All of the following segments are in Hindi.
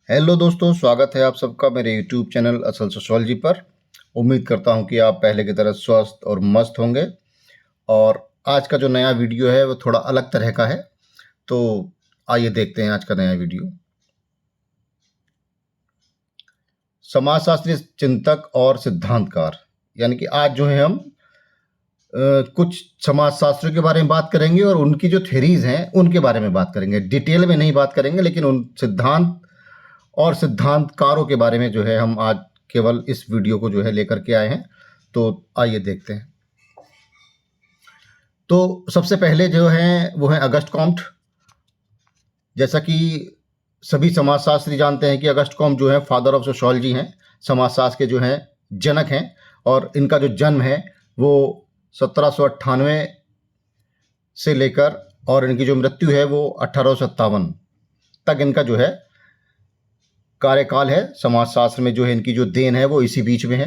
हेलो दोस्तों, स्वागत है आप सबका मेरे यूट्यूब चैनल असल सोशोलॉजी पर। उम्मीद करता हूं कि आप पहले की तरह स्वस्थ और मस्त होंगे। और आज का जो नया वीडियो है वो थोड़ा अलग तरह का है, तो आइए देखते हैं आज का नया वीडियो। समाजशास्त्री चिंतक और सिद्धांतकार, यानी कि आज जो है हम कुछ समाजशास्त्रियों के बारे में बात करेंगे और उनकी जो थ्योरीज हैं उनके बारे में बात करेंगे। डिटेल में नहीं बात करेंगे, लेकिन उन सिद्धांत और सिद्धांतकारों के बारे में जो है हम आज केवल इस वीडियो को जो है लेकर के आए हैं। तो आइए देखते हैं। तो सबसे पहले जो है वो है अगस्ट कॉम्ट। जैसा कि सभी समाजशास्त्री जानते हैं कि अगस्ट कॉम्ट जो है फादर ऑफ सोशियोलॉजी हैं, समाजशास्त्र के जो हैं जनक हैं। और इनका जो जन्म है वो 1798 से लेकर और इनकी जो मृत्यु है वो 1857 तक इनका जो है कार्यकाल है। समाजशास्त्र में जो है इनकी जो देन है वो इसी बीच में है।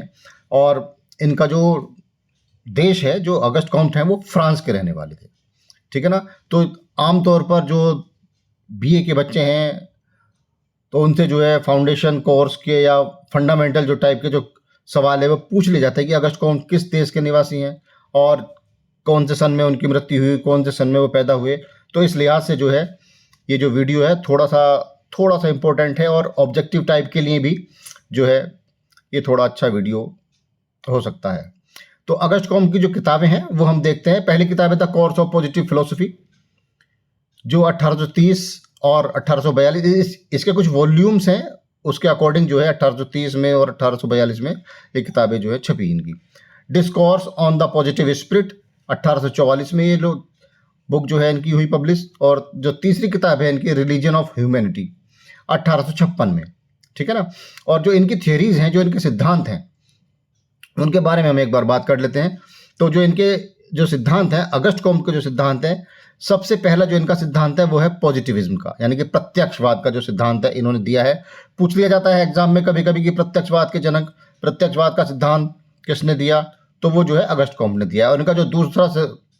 और इनका जो देश है, जो अगस्ट कॉम्ट हैं, वो फ्रांस के रहने वाले थे, ठीक है ना। तो आमतौर पर जो बीए के बच्चे हैं तो उनसे जो है फाउंडेशन कोर्स के या फंडामेंटल जो टाइप के जो सवाल है वो पूछ ले जाता है कि अगस्ट कॉम्ट किस देश के निवासी हैं और कौन से सन में उनकी मृत्यु हुई, कौन से सन में वो पैदा हुए। तो इस लिहाज से जो है ये जो वीडियो है थोड़ा सा इम्पोर्टेंट है और ऑब्जेक्टिव टाइप के लिए भी जो है ये थोड़ा अच्छा वीडियो हो सकता है। तो अगस्ट कॉम्ट की जो किताबें हैं वो हम देखते हैं। पहली किताब है the course of positive philosophy, जो 1830 और 1842 इसके कुछ वॉल्यूम्स हैं। उसके अकॉर्डिंग जो है 1830 में और 1842 में ये किताबें जो है छपी इनकी। Discourse on the positive spirit 1844 में ये लोग बुक जो है इनकी हुई पब्लिश। और जो तीसरी किताब है इनकी रिलीजन ऑफ ह्यूमैनिटी 1856 में, ठीक है ना। और जो इनकी थियरीज हैं, जो इनके सिद्धांत हैं, उनके बारे में हम एक बार बात कर लेते हैं। तो जो इनके जो सिद्धांत हैं, अगस्ट कॉम्ट के जो सिद्धांत हैं, सबसे पहला जो इनका सिद्धांत है वो है पॉजिटिविज्म का, यानी कि प्रत्यक्षवाद का जो सिद्धांत है इन्होंने दिया है। पूछ लिया जाता है एग्जाम में कभी कभी कि प्रत्यक्षवाद के जनक, प्रत्यक्षवाद का सिद्धांत किसने दिया, तो वो जो है अगस्ट कॉम्ट ने दिया है। और इनका जो दूसरा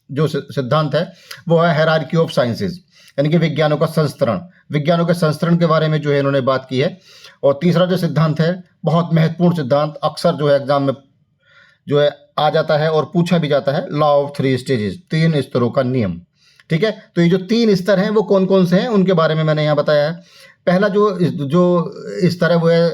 जो सिद्धांत है वो है हायरार्की ऑफ साइंसेज, यानी कि विज्ञानों का संस्तरण, विज्ञानों के संस्तरण के बारे में जो है इन्होंने बात की है। और तीसरा जो सिद्धांत है, बहुत महत्वपूर्ण सिद्धांत, अक्सर जो है एग्जाम में जो है आ जाता है और पूछा भी जाता है, लॉ ऑफ 3 स्टेजेस, 3 स्तरों का नियम, ठीक है। तो ये जो 3 स्तर हैं वो कौन कौन से हैं उनके बारे में मैंने यहाँ बताया है। पहला जो स्तर है वो है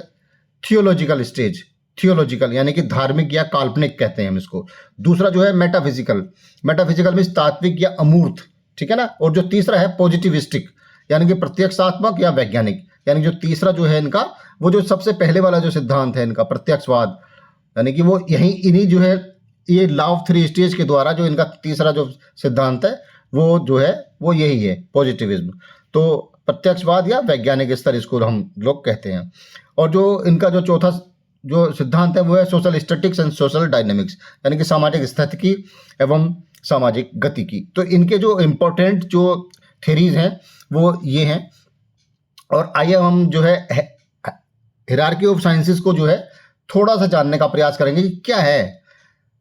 थियोलॉजिकल स्टेज, थियोलॉजिकल यानी कि धार्मिक या काल्पनिक कहते हैं हम इसको। दूसरा जो है मेटाफिजिकल, मेटाफिजिकल मीन्स तात्विक या अमूर्त, ठीक है ना। और जो तीसरा है पॉजिटिविस्टिक, यानी कि प्रत्यक्षात्मक या वैज्ञानिक। यानी जो तीसरा जो है इनका, वो जो सबसे पहले वाला जो सिद्धांत है इनका प्रत्यक्षवाद, यानी कि वो इन्हीं जो है ये लॉ ऑफ 3 स्टेज के द्वारा जो इनका तीसरा जो सिद्धांत है वो जो है वो यही है, पॉजिटिविज्म। तो प्रत्यक्षवाद या वैज्ञानिक स्तर इसको हम लोग कहते हैं। और जो इनका जो चौथा जो सिद्धांत है वो है social statics and social dynamics, यानी कि सामाजिक स्थितिकी एवं सामाजिक गतिकी। तो इनके जो इम्पोर्टेंट जो थ्योरीज हैं वो ये हैं। और आइए हम जो है हायरार्की ऑफ साइंसेस को जो है थोड़ा सा जानने का प्रयास करेंगे कि क्या है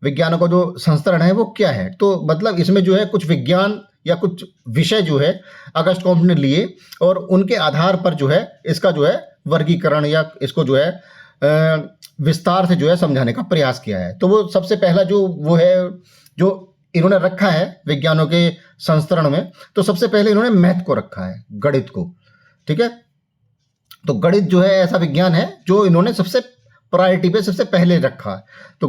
विज्ञानों का जो संस्तरण है वो क्या है। तो मतलब इसमें जो है कुछ विज्ञान या कुछ विषय जो है अगस्ट कॉम्ट ने लिए और उनके आधार पर जो है इसका जो है वर्गीकरण या इसको जो है विस्तार से जो है समझाने का प्रयास किया है। तो वो सबसे पहला जो वो है जो इन्होंने रखा है विज्ञानों के संस्तरण में, तो सबसे पहले इन्होंने मैथ को रखा है, गणित को, ठीक है। तो गणित जो है ऐसा विज्ञान है जो इन्होंने सबसे प्रायोरिटी पे सबसे पहले रखा है। तो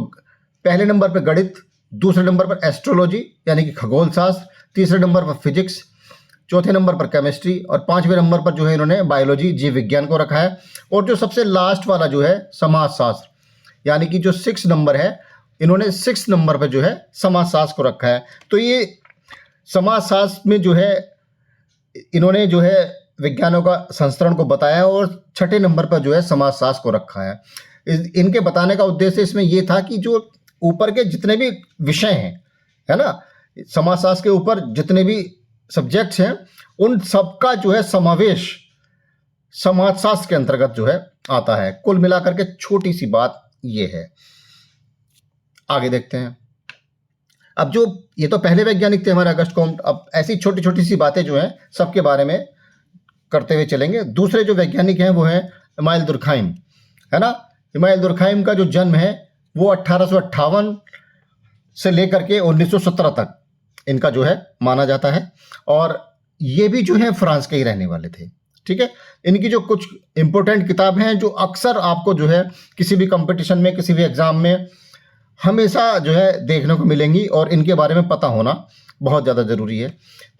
पहले नंबर पर गणित, दूसरे नंबर पर एस्ट्रोलॉजी यानी कि खगोल शास्त्र, तीसरे नंबर पर फिजिक्स, चौथे नंबर पर केमिस्ट्री और पांचवें नंबर पर जो है इन्होंने बायोलॉजी, जीव विज्ञान को रखा है। और जो सबसे लास्ट वाला जो है समाजशास्त्र, यानी कि जो 6 नंबर है, इन्होंने 6 नंबर पर जो है समाजशास्त्र को रखा है। तो ये समाजशास्त्र में जो है इन्होंने जो है विज्ञानों का संस्करण को बताया और छठे नंबर पर जो है समाजशास्त्र को रखा है। इनके बताने का उद्देश्य इसमें यह था कि जो ऊपर के जितने भी विषय हैं, है ना, समाजशास्त्र के ऊपर जितने भी सब्जेक्ट्स हैं उन सबका जो है समावेश समाजशास्त्र के अंतर्गत जो है आता है। कुल मिलाकर के छोटी सी बात ये है। आगे देखते हैं। अब जो ये तो पहले वैज्ञानिक थे हमारे अगस्ट कॉम्ट, अब ऐसी छोटी छोटी सी बातें जो हैं सबके बारे में करते हुए चलेंगे। दूसरे जो वैज्ञानिक हैं वो हैं इमाइल दुर्खाइम, है ना। इमाइल दुर्खाइम का जो जन्म है वो 1858 से लेकर के 1917 तक इनका जो है माना जाता है, और ये भी जो है फ्रांस के ही रहने वाले थे, ठीक है। इनकी जो कुछ इंपॉर्टेंट किताब हैं जो अक्सर आपको जो है किसी भी कंपटीशन में, किसी भी एग्जाम में हमेशा जो है देखने को मिलेंगी, और इनके बारे में पता होना बहुत ज़्यादा ज़रूरी है।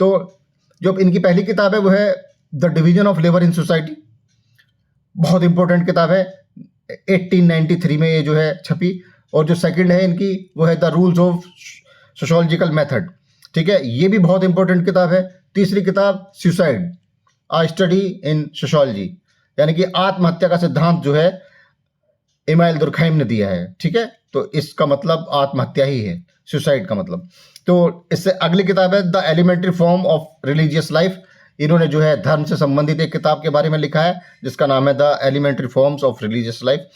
तो जो इनकी पहली किताब है वो है the division of labour in society, बहुत इंपॉर्टेंट किताब है, 1893 में ये जो है छपी। और जो सेकंड है इनकी वो है the rules of sociological method, ठीक है, ये भी बहुत इंपॉर्टेंट किताब है। तीसरी किताब suicide a study in sociology, यानी कि आत्महत्या का सिद्धांत जो है इमाइल दुर्खाइम ने दिया है, ठीक है। तो इसका मतलब आत्महत्या ही है, सुसाइड का मतलब। तो इससे अगली किताब है the elementary form of religious life, इन्होंने जो है धर्म से संबंधित एक किताब के बारे में लिखा है जिसका नाम है the elementary forms of religious life.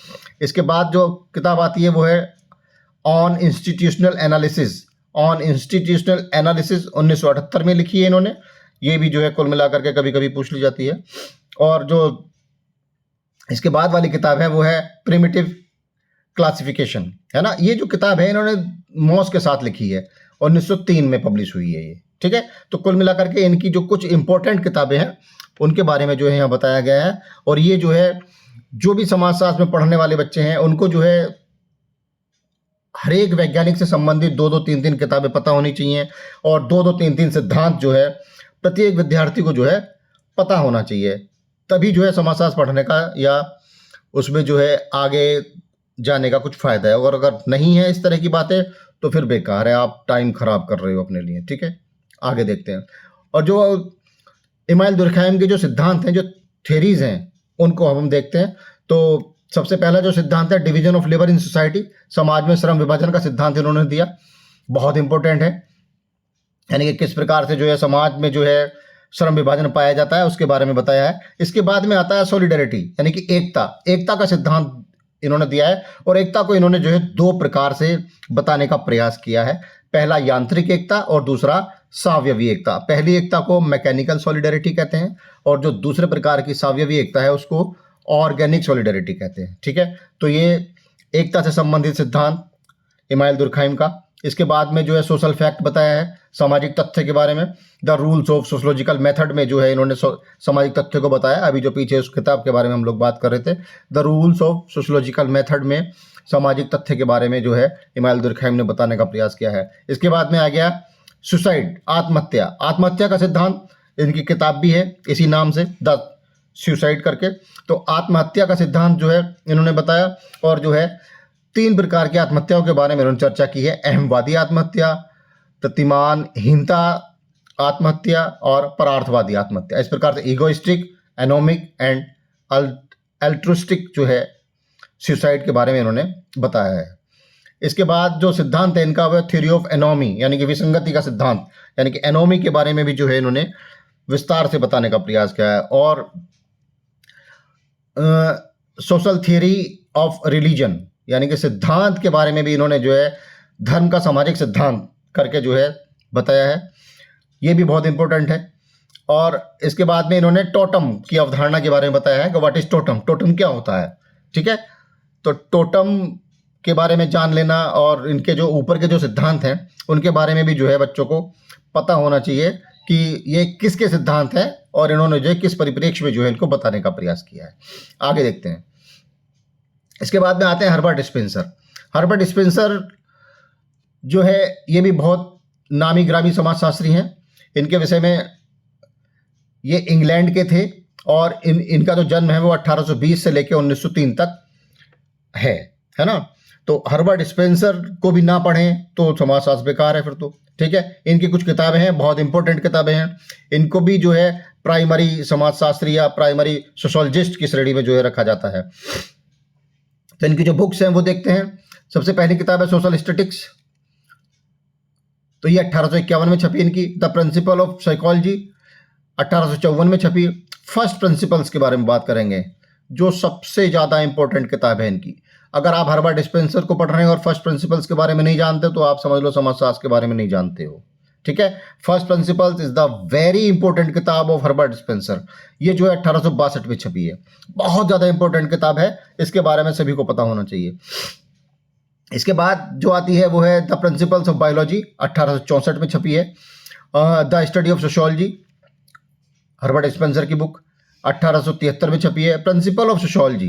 इसके बाद जो किताब आती है वो है on institutional analysis, on institutional analysis 1978 में लिखी है इन्होंने, ये भी जो है कुल मिलाकर के कभी कभी पूछ ली जाती है। और जो इसके बाद वाली किताब है वो है प्रिमिटिव क्लासिफिकेशन, है ना। ये जो किताब है इन्होंने मॉस के साथ लिखी है, 1903 में पब्लिश हुई है ये, ठीक है। तो कुल मिलाकर के इनकी जो कुछ इंपॉर्टेंट किताबें हैं उनके बारे में जो है यहाँ बताया गया है। और ये जो है जो भी समाजशास्त्र में पढ़ने वाले बच्चे हैं उनको जो है हर एक वैज्ञानिक से संबंधित 2-2, 3-3 किताबें पता होनी चाहिए, और 2-2, 3-3 सिद्धांत जो है प्रत्येक विद्यार्थी को जो है पता होना चाहिए, तभी जो है समाजशास्त्र पढ़ने का या उसमें जो है आगे जाने का कुछ फायदा है। और अगर नहीं है इस तरह की बातें तो फिर बेकार है, आप टाइम खराब कर रहे हो अपने लिए, ठीक है। आगे देखते हैं। और जो इमाइल दुर्खाइम के जो सिद्धांत हैं, जो थ्योरीज हैं, उनको हम देखते हैं। तो सबसे पहला जो सिद्धांत है division of labour in society, समाज में श्रम विभाजन का सिद्धांत इन्होंने दिया, बहुत इंपॉर्टेंट है, यानी कि किस प्रकार से जो है समाज में जो है श्रम विभाजन पाया जाता है उसके बारे में बताया है। इसके बाद में आता है सॉलिडरिटी, यानी कि एकता, एकता का सिद्धांत इन्होंने दिया है। और एकता को इन्होंने जो है 2 प्रकार से बताने का प्रयास किया है, पहला यांत्रिक एकता और दूसरा सावयवी एकता। पहली एकता को मैकेनिकल सॉलिडरिटी कहते हैं, और जो दूसरे प्रकार की सावयवी एकता है उसको ऑर्गेनिक सॉलिडरिटी कहते हैं, ठीक है। तो ये एकता से संबंधित सिद्धांत इमाइल दुर्खाइम का। इसके बाद में जो है सोशल फैक्ट बताया है, सामाजिक तथ्य के बारे में, the rules of sociological method में जो है इन्होंने सामाजिक तथ्य को बताया। अभी जो पीछे उस किताब के बारे में हम लोग बात कर रहे थे, the rules of sociological method में सामाजिक तथ्य के बारे में जो है इमाइल दुर्खाइम ने बताने का प्रयास किया है। इसके बाद में आ गया सुसाइड, आत्महत्या, आत्महत्या का सिद्धांत, इनकी किताब भी है इसी नाम से, द सुसाइड करके। तो आत्महत्या का सिद्धांत जो है इन्होंने बताया, और जो है 3 प्रकार की आत्महत्याओं के बारे में इन्होंने चर्चा की है, अहमवादी आत्महत्या, प्रतिमानहीनता आत्महत्या और परार्थवादी आत्महत्या। इस प्रकार से इगोइस्टिक, एनोमिक एंड अल्ट्रुस्टिक जो है सुसाइड के बारे में इन्होंने बताया है। इसके बाद जो सिद्धांत है इनका वह थ्योरी ऑफ एनोमी, यानी कि विसंगति का सिद्धांत, यानी कि एनोमी के बारे में भी जो है इन्होंने विस्तार से बताने का प्रयास किया है। और सोशल थियरी ऑफ रिलीजन, यानी कि सिद्धांत के बारे में भी इन्होंने जो है धर्म का सामाजिक सिद्धांत करके जो है बताया है, ये भी बहुत इंपॉर्टेंट है। और इसके बाद में इन्होंने टोटम की अवधारणा के बारे में बताया है कि व्हाट इज टोटम, टोटम क्या होता है, ठीक है। तो टोटम के बारे में जान लेना और इनके जो ऊपर के जो सिद्धांत हैं उनके बारे में भी जो है बच्चों को पता होना चाहिए कि ये किसके सिद्धांत हैं और इन्होंने जो है किस परिप्रेक्ष्य में जो है इनको बताने का प्रयास किया है। आगे देखते हैं। इसके बाद में आते हैं हर्बर्ट स्पेंसर। हर्बर्ट स्पेंसर जो है ये भी बहुत नामी ग्रामी समाजशास्त्री हैं। इनके विषय में, ये इंग्लैंड के थे और इनका जो जन्म है वो 1820 से लेकर 1903 तक है ना। तो हर्बर्ट स्पेंसर को भी ना पढ़ें तो समाजशास्त्र बेकार है फिर तो, ठीक है। इनकी कुछ किताबें हैं, बहुत इंपॉर्टेंट किताबें हैं, इनको भी जो है प्राइमरी समाजशास्त्री या प्राइमरी सोशोलॉजिस्ट की श्रेणी में जो है रखा जाता है। तो इनकी जो बुक्स हैं वो देखते हैं। सबसे पहली किताब है सोशल स्टैटिक्स, तो ये 1851 में छपी इनकी। द प्रिंसिपल ऑफ साइकोलॉजी 1854 में छपी। फर्स्ट प्रिंसिपल्स के बारे में बात करेंगे, जो सबसे ज़्यादा इंपॉर्टेंट किताब है इनकी। अगर आप हर्बर्ट स्पेंसर को पढ़ रहे हैं और फर्स्ट प्रिंसिपल्स के बारे में नहीं जानते तो आप समझ लो समाजशास्त्र के बारे में नहीं जानते हो, ठीक है। First principles is the very important किताब ऑफ हर्बर्ट स्पेंसर। ये जो है 1862 में छपी है, बहुत ज़्यादा इंपॉर्टेंट किताब है, इसके बारे में सभी को पता होना चाहिए। इसके बाद जो आती है वो है द प्रिंसिपल्स ऑफ बायोलॉजी, 1864 में छपी है। The study of sociology, Herbert Spencer की बुक, 1873 में छपी है। प्रिंसिपल ऑफ सोशियोलॉजी,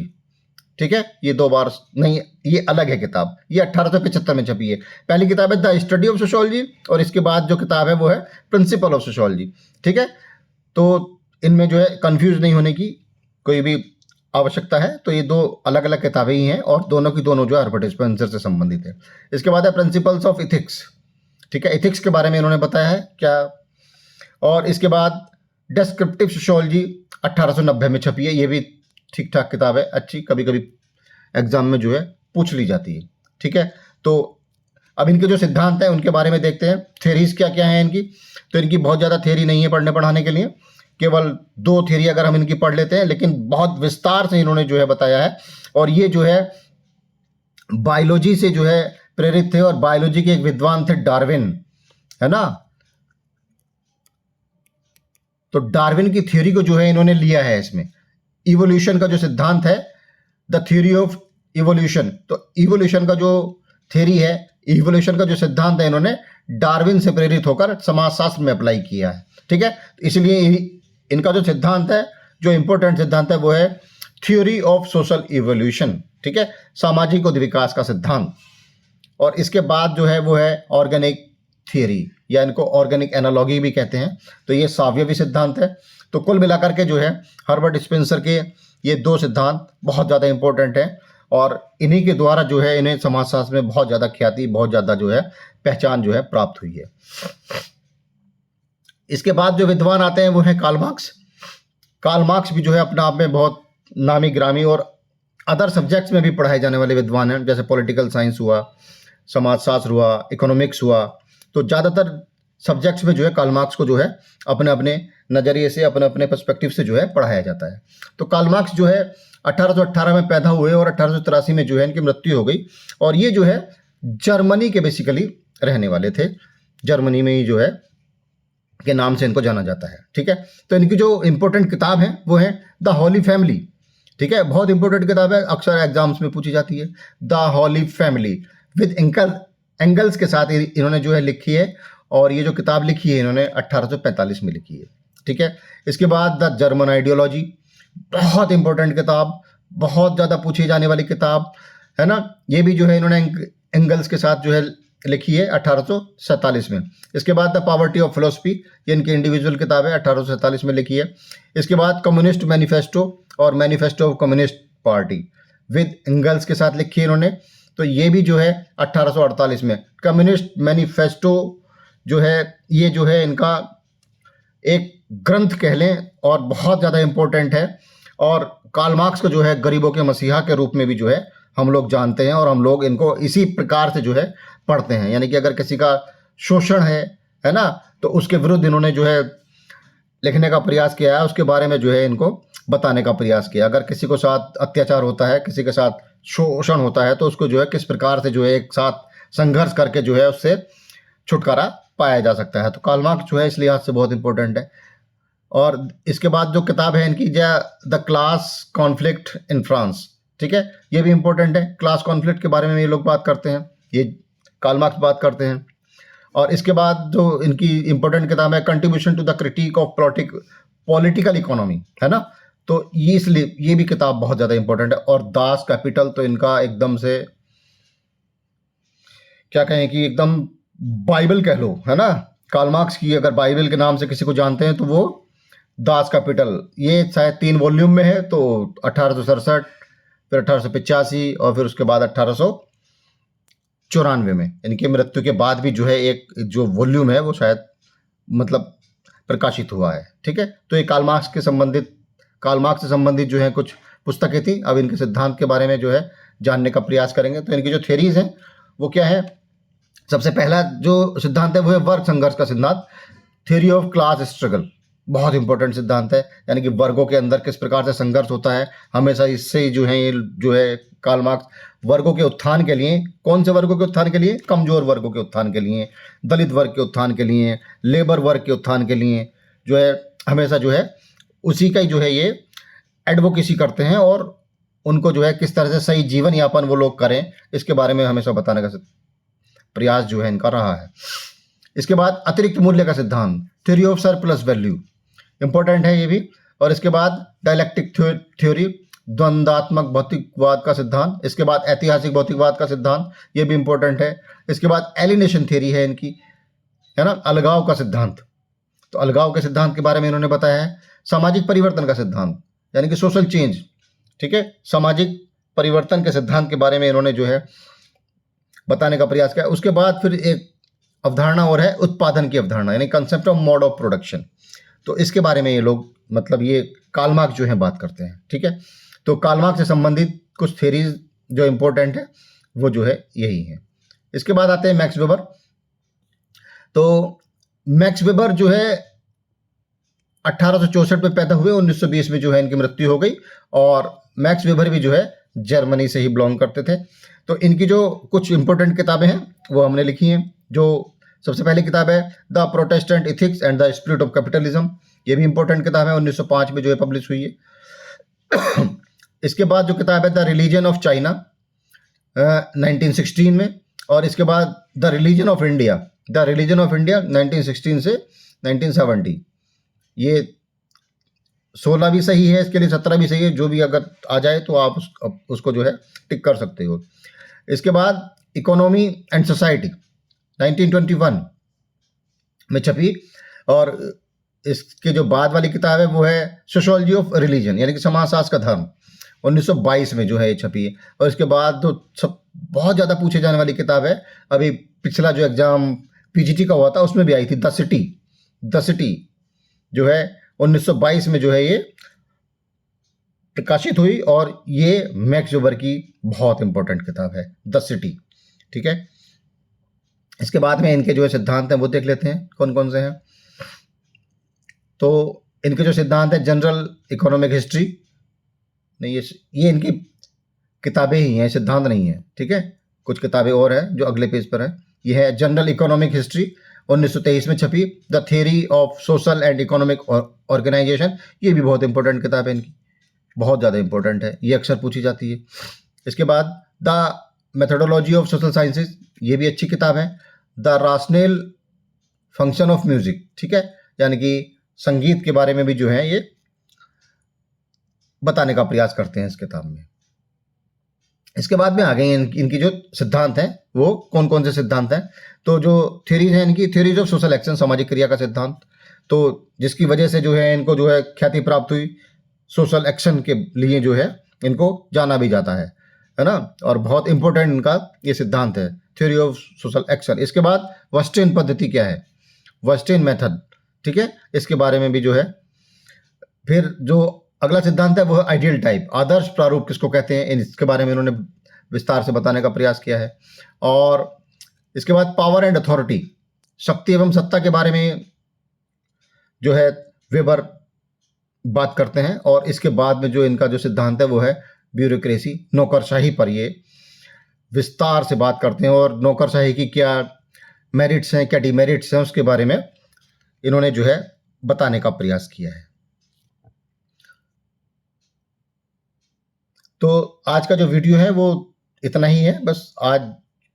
ठीक है, ये दो बार नहीं, ये अलग है किताब, ये 1875 में छपी है। पहली किताब है द स्टडी ऑफ सोशियोलॉजी और इसके बाद जो किताब है वो है प्रिंसिपल ऑफ सोशियोलॉजी, ठीक है। तो इनमें जो है कंफ्यूज नहीं होने की कोई भी आवश्यकता है, तो ये दो अलग अलग किताबें ही हैं और दोनों की दोनों जो है हर्बर्ट स्पेंसर से संबंधित है। इसके बाद है प्रिंसिपल्स ऑफ इथिक्स, ठीक है, इथिक्स के बारे में इन्होंने बताया है क्या। और इसके बाद डिस्क्रिप्टिव सोशियोलॉजी 1890 में छपी है, ये भी ठीक ठाक किताब है, अच्छी, कभी कभी एग्जाम में जो है पूछ ली जाती है, ठीक है। तो अब इनके जो सिद्धांत हैं उनके बारे में देखते हैं। थ्योरीज क्या क्या हैं इनकी, तो इनकी बहुत ज़्यादा थ्योरी नहीं है पढ़ने पढ़ाने के लिए, केवल 2 थ्योरी अगर हम इनकी पढ़ लेते हैं, लेकिन बहुत विस्तार से इन्होंने जो है बताया है। और ये जो है बायोलॉजी से जो है प्रेरित थे और बायोलॉजी के एक विद्वान थे डार्विन, है ना। तो डार्विन की थ्योरी को जो है इन्होंने लिया है इसमें। इवोल्यूशन का जो सिद्धांत है, द थ्योरी ऑफ इवोल्यूशन, तो इवोल्यूशन का जो थ्योरी है, इवोल्यूशन का जो सिद्धांत है, इन्होंने डार्विन से प्रेरित होकर समाजशास्त्र में अप्लाई किया है, ठीक है। इसलिए इनका जो सिद्धांत है, जो इंपॉर्टेंट सिद्धांत है, वो है थ्योरी ऑफ सोशल इवोल्यूशन, ठीक है, सामाजिक उद्विकास का सिद्धांत। और इसके बाद जो है वो है ऑर्गेनिक थ्योरी, या इनको ऑर्गेनिक एनालॉगी भी कहते हैं, तो ये सावयवी सिद्धांत है। तो कुल मिलाकर के जो है हर्बर्ट स्पेंसर के ये 2 सिद्धांत बहुत ज़्यादा इंपॉर्टेंट हैं और इन्हीं के द्वारा जो है इन्हें समाजशास्त्र में बहुत ज़्यादा ख्याति, बहुत ज़्यादा जो है पहचान जो है प्राप्त हुई है। इसके बाद जो विद्वान आते हैं वो है कार्ल मार्क्स। कार्ल मार्क्स भी जो है अपने आप में बहुत नामी ग्रामी और अदर सब्जेक्ट्स में भी पढ़ाए जाने वाले विद्वान हैं, जैसे पॉलिटिकल साइंस हुआ, समाजशास्त्र हुआ, इकोनॉमिक्स हुआ। तो ज़्यादातर सब्जेक्ट्स में जो है कार्ल मार्क्स को जो है अपने अपने नज़रिए से, अपने अपने पर्सपेक्टिव से जो है पढ़ाया जाता है। तो कार्ल मार्क्स जो है 1818 में पैदा हुए और 1883 में जो है इनकी मृत्यु हो गई। और ये जो है जर्मनी के बेसिकली रहने वाले थे, जर्मनी में ही जो है के नाम से इनको जाना जाता है, ठीक है। तो इनकी जो इंपॉर्टेंट किताब है वो है द हॉली फैमिली, ठीक है, बहुत इंपॉर्टेंट किताब है, अक्सर एग्जाम्स में पूछी जाती है। The holy family with Engels के साथ इन्होंने जो है लिखी है, और ये जो किताब लिखी है इन्होंने 1845 में लिखी है, ठीक है। इसके बाद द जर्मन आइडियोलॉजी, बहुत इंपॉर्टेंट किताब, बहुत ज़्यादा पूछी जाने वाली किताब है ना। ये भी जो है इन्होंने एंगल्स के साथ जो है लिखी है 1847 में। इसके बाद द पॉवर्टी ऑफ फिलोसफी, ये इनकी इंडिविजुअल किताब है, 1847 में लिखी है। इसके बाद कम्युनिस्ट मैनिफेस्टो और manifesto of communist party with Engels के साथ लिखी है इन्होंने, तो ये भी जो है 1848 में। कम्युनिस्ट मैनिफेस्टो जो है ये जो है इनका एक ग्रंथ कह लें और बहुत ज़्यादा इम्पोर्टेंट है। और कार्ल मार्क्स को जो है गरीबों के मसीहा के रूप में भी जो है हम लोग जानते हैं, और हम लोग इनको इसी प्रकार से जो है पढ़ते हैं। यानी कि अगर किसी का शोषण है ना, तो उसके विरुद्ध इन्होंने जो है लिखने का प्रयास किया है, उसके बारे में जो है इनको बताने का प्रयास किया। अगर किसी को साथ अत्याचार होता है, किसी के साथ शोषण होता है, तो उसको जो है किस प्रकार से जो है एक साथ संघर्ष करके जो है उससे छुटकारा पाया जा सकता है। तो कार्ल मार्क्स जो है इस लिहाज से बहुत इंपॉर्टेंट है। और इसके बाद जो किताब है इनकी the class conflict in France, ठीक है, ये भी इंपॉर्टेंट है। क्लास कॉन्फ्लिक्ट के बारे में ये लोग बात करते हैं, ये कार्ल मार्क्स बात करते हैं। और इसके बाद जो इनकी इंपॉर्टेंट किताब है contribution to the critique of political economy, है ना, तो ये इसलिए ये भी किताब बहुत ज़्यादा इंपॉर्टेंट है। और दास कैपिटल तो इनका एकदम से क्या कहें कि एकदम बाइबल कह लो, है ना। कार्ल मार्क्स की अगर बाइबल के नाम से किसी को जानते हैं तो वो दास कैपिटल, ये शायद 3 वॉल्यूम में है, तो 1867, फिर 1885 और फिर उसके बाद 1894 में इनकी मृत्यु के बाद भी जो है एक जो वॉल्यूम है वो शायद मतलब प्रकाशित हुआ है, ठीक है। तो ये कार्ल मार्क्स से संबंधित जो है कुछ पुस्तकें थी। अब इनके सिद्धांत के बारे में जो है जानने का प्रयास करेंगे। तो इनकी जो थ्योरीज हैं वो क्या है, सबसे पहला जो सिद्धांत है वो है वर्ग संघर्ष का सिद्धांत, थ्योरी ऑफ क्लास स्ट्रगल, बहुत इंपॉर्टेंट सिद्धांत है, यानी कि वर्गों के अंदर किस प्रकार से संघर्ष होता है, हमेशा इससे जो है ये जो है कार्ल मार्क्स वर्गों के उत्थान के लिए, कौन से वर्गों के उत्थान के लिए, कमजोर वर्गों के उत्थान के लिए, दलित वर्ग के उत्थान के लिए, लेबर वर्ग के उत्थान के लिए जो है हमेशा जो है उसी का ही जो है ये एडवोकेसी करते हैं, और उनको जो है किस तरह से सही जीवन यापन वो लोग करें इसके बारे में हमेशा बताने का प्रयास जो है इनका रहा है। इसके बाद अतिरिक्त मूल्य का सिद्धांत, theory of surplus value, important है ये भी। और इसके बाद डायलेक्टिक थ्योरी, द्वंद्वात्मक भौतिकवाद का सिद्धांत। इसके बाद ऐतिहासिक भौतिकवाद का सिद्धांत, ये भी इंपॉर्टेंट है। इसके बाद एलिनेशन थ्योरी है इनकी, है ना, अलगाव का सिद्धांत, तो अलगाव के सिद्धांत के बारे में इन्होंने बताया है। सामाजिक परिवर्तन का सिद्धांत यानी कि सोशल चेंज, ठीक है, सामाजिक परिवर्तन के सिद्धांत के बारे में इन्होंने जो है बताने का प्रयास किया। उसके बाद फिर एक अवधारणा और है उत्पादन की अवधारणा, यानी concept of mode of production, तो इसके बारे में ये लोग मतलब ये कार्ल मार्क्स जो है बात करते हैं, ठीक है। तो कार्ल मार्क्स से संबंधित कुछ थ्योरीज जो इंपॉर्टेंट है वो जो है यही है। इसके बाद आते हैं मैक्स वेबर। तो मैक्स वेबर जो है 1864 में पैदा हुए, 1920 में जो है इनकी मृत्यु हो गई, और मैक्स वेबर भी जो है जर्मनी से ही बिलोंग करते थे। तो इनकी जो कुछ इंपॉर्टेंट किताबें हैं वो हमने लिखी हैं। जो सबसे पहली किताब है the Protestant ethics and the spirit of capitalism, ये भी इंपॉर्टेंट किताब है, 1905 में जो है पब्लिश हुई है। इसके बाद जो किताब है द रिलीजन ऑफ चाइना, 1916 में। और इसके बाद द रिलीजन ऑफ इंडिया, 1916 से 1970, ये 16 भी सही है, इसके लिए 17 भी सही है, जो भी अगर आ जाए तो आप उसको जो है टिक कर सकते हो। इसके बाद इकोनॉमी एंड सोसाइटी 1921 में छपी, और इसके जो बाद वाली किताब है वो है सोशियोलॉजी ऑफ रिलीजन, यानी कि समाजशास्त्र का धर्म, 1922 में जो है ये छपी है। और इसके बाद तो सब बहुत ज़्यादा पूछे जाने वाली किताब है, अभी पिछला जो एग्जाम पीजीटी का हुआ था उसमें भी आई थी, द सिटी जो है 1922 में जो है ये प्रकाशित हुई, और ये मैक्स वेबर की बहुत इंपॉर्टेंट किताब है द सिटी, ठीक है। इसके बाद में इनके जो है सिद्धांत हैं वो देख लेते हैं कौन कौन से हैं। तो इनके जो सिद्धांत है, जनरल इकोनॉमिक हिस्ट्री, नहीं ये इनकी किताबें ही हैं, सिद्धांत नहीं है, ठीक है। कुछ किताबें और हैं जो अगले पेज पर है। ये है जनरल इकोनॉमिक हिस्ट्री, 1923 में छपी। The theory of social and economic organisation, ये भी बहुत इंपॉर्टेंट किताब है इनकी, बहुत ज़्यादा इंपॉर्टेंट है, ये अक्सर पूछी जाती है। इसके बाद the methodology of social sciences, ये भी अच्छी किताब है। The rational function of music, ठीक है, यानी कि संगीत के बारे में भी जो है ये बताने का प्रयास करते हैं इस किताब में। इसके बाद में आ गए इनकी जो सिद्धांत हैं वो कौन कौन से सिद्धांत हैं। तो जो थ्योरीज हैं इनकी, थ्योरीज ऑफ सोशल एक्शन, सामाजिक क्रिया का सिद्धांत, तो जिसकी वजह से जो है इनको जो है ख्याति प्राप्त हुई, सोशल एक्शन के लिए जो है इनको जाना भी जाता है ना, और बहुत इंपॉर्टेंट इनका ये सिद्धांत है, थ्योरी ऑफ सोशल एक्शन। इसके बाद वेस्टर्न पद्धति क्या है, वेस्टर्न मेथड, ठीक है, इसके बारे में भी जो है। फिर जो अगला सिद्धांत है वो है आइडियल टाइप, आदर्श प्रारूप किसको कहते हैं, इसके बारे में इन्होंने विस्तार से बताने का प्रयास किया है। और इसके बाद पावर एंड अथॉरिटी, शक्ति एवं सत्ता के बारे में जो है वेबर बात करते हैं। और इसके बाद में जो इनका जो सिद्धांत है वो है ब्यूरोक्रेसी, नौकरशाही पर ये विस्तार से बात करते हैं, और नौकरशाही की क्या मेरिट्स हैं, क्या डिमेरिट्स हैं, उसके बारे में इन्होंने जो है बताने का प्रयास किया है। तो आज का जो वीडियो है वो इतना ही है, बस आज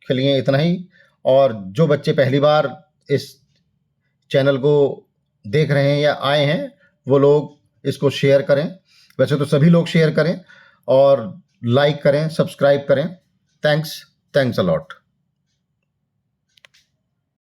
के लिए इतना ही। और जो बच्चे पहली बार इस चैनल को देख रहे हैं या आए हैं वो लोग इसको शेयर करें, वैसे तो सभी लोग शेयर करें, और लाइक करें, सब्सक्राइब करें। Thanks a lot.